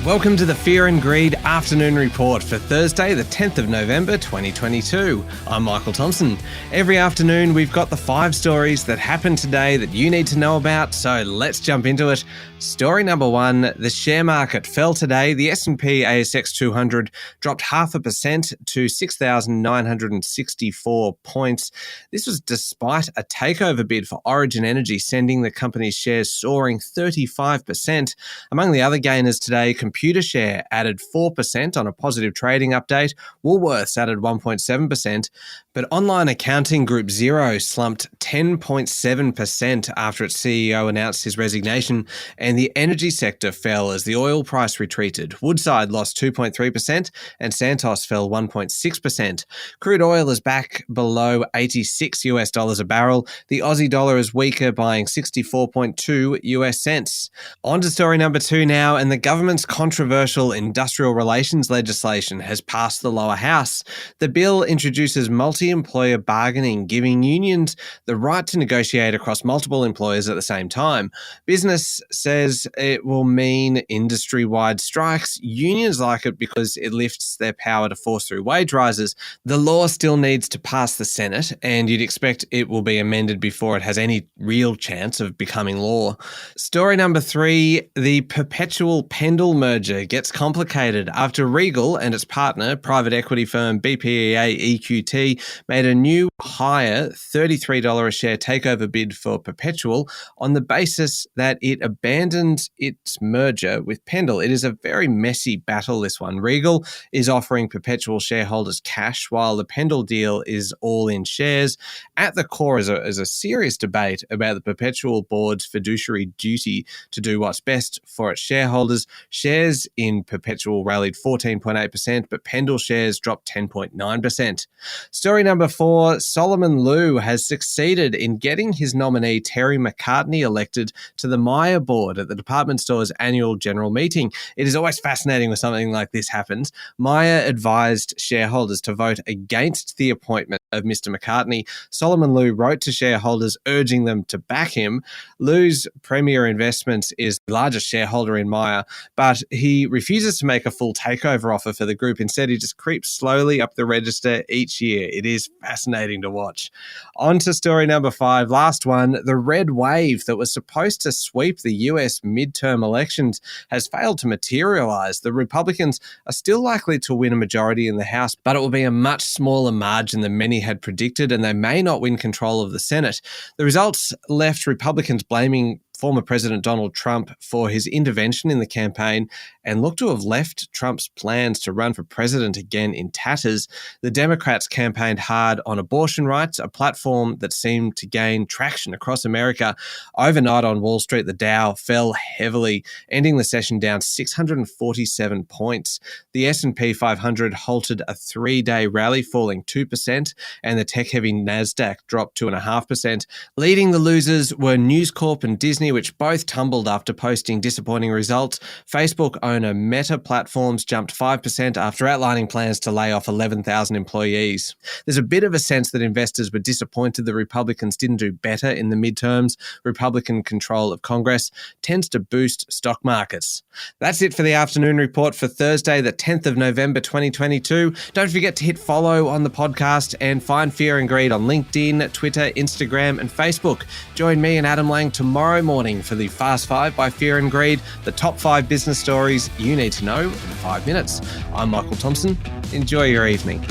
Welcome to the Fear and Greed Afternoon Report for Thursday, the 10th of November, 2022. I'm Michael Thompson. Every afternoon, we've got the 5 stories that happened today that you need to know about, so let's jump into it. Story number 1, the share market fell today. The S&P ASX 200 dropped 0.5% to 6,964 points. This was despite a takeover bid for Origin Energy, sending the company's shares soaring 35%. Among the other gainers today, Computershare added 4% on a positive trading update. Woolworths added 1.7%, but online accounting group Xero slumped 10.7% after its CEO announced his resignation, and the energy sector fell as the oil price retreated. Woodside lost 2.3% and Santos fell 1.6%. Crude oil is back below $86 a barrel. The Aussie dollar is weaker, buying 64.2 US cents. On to story number 2 now, and the government's controversial industrial relations legislation has passed the lower house. The bill introduces multi-employer bargaining, giving unions the right to negotiate across multiple employers at the same time. Business says it will mean industry-wide strikes. Unions like it because it lifts their power to force through wage rises. The law still needs to pass the Senate, and you'd expect it will be amended before it has any real chance of becoming law. Story number 3, the Perpetual Pendal merger gets complicated after Regal and its partner, private equity firm BPEA EQT, made a new higher $33 a share takeover bid for Perpetual on the basis that it abandoned its merger with Pendal. It is a very messy battle, this one. Regal is offering Perpetual shareholders cash, while the Pendal deal is all in shares. At the core is a serious debate about the Perpetual board's fiduciary duty to do what's best for its shareholders. Shares in Perpetual rallied 14.8%, but Pendal shares dropped 10.9%. Story number 4, Solomon Lew has succeeded in getting his nominee Terry McCartney elected to the Myer board at the department store's annual general meeting. It is always fascinating when something like this happens. Myer advised shareholders to vote against the appointment of Mr. McCartney. Solomon Lew wrote to shareholders urging them to back him. Lew's Premier Investments is the largest shareholder in Myer, but he refuses to make a full takeover offer for the group. Instead, he just creeps slowly up the register each year. It is fascinating to watch. On to story number 5, last one. The red wave that was supposed to sweep the US midterm elections has failed to materialize. The Republicans are still likely to win a majority in the House, but it will be a much smaller margin than many had predicted, and they may not win control of the Senate. The results left Republicans blaming former President Donald Trump for his intervention in the campaign and look to have left Trump's plans to run for president again in tatters. The Democrats campaigned hard on abortion rights, a platform that seemed to gain traction across America. Overnight on Wall Street, the Dow fell heavily, ending the session down 647 points. The S&P 500 halted a 3-day rally, falling 2%, and the tech-heavy NASDAQ dropped 2.5%. Leading the losers were News Corp and Disney, which both tumbled after posting disappointing results. Facebook owner Meta Platforms jumped 5% after outlining plans to lay off 11,000 employees. There's a bit of a sense that investors were disappointed the Republicans didn't do better in the midterms. Republican control of Congress tends to boost stock markets. That's it for the afternoon report for Thursday, the 10th of November, 2022. Don't forget to hit follow on the podcast and find Fear and Greed on LinkedIn, Twitter, Instagram, and Facebook. Join me and Adam Lang tomorrow morning for the Fast 5 by Fear and Greed, the top 5 business stories you need to know in 5 minutes. I'm Michael Thompson. Enjoy your evening.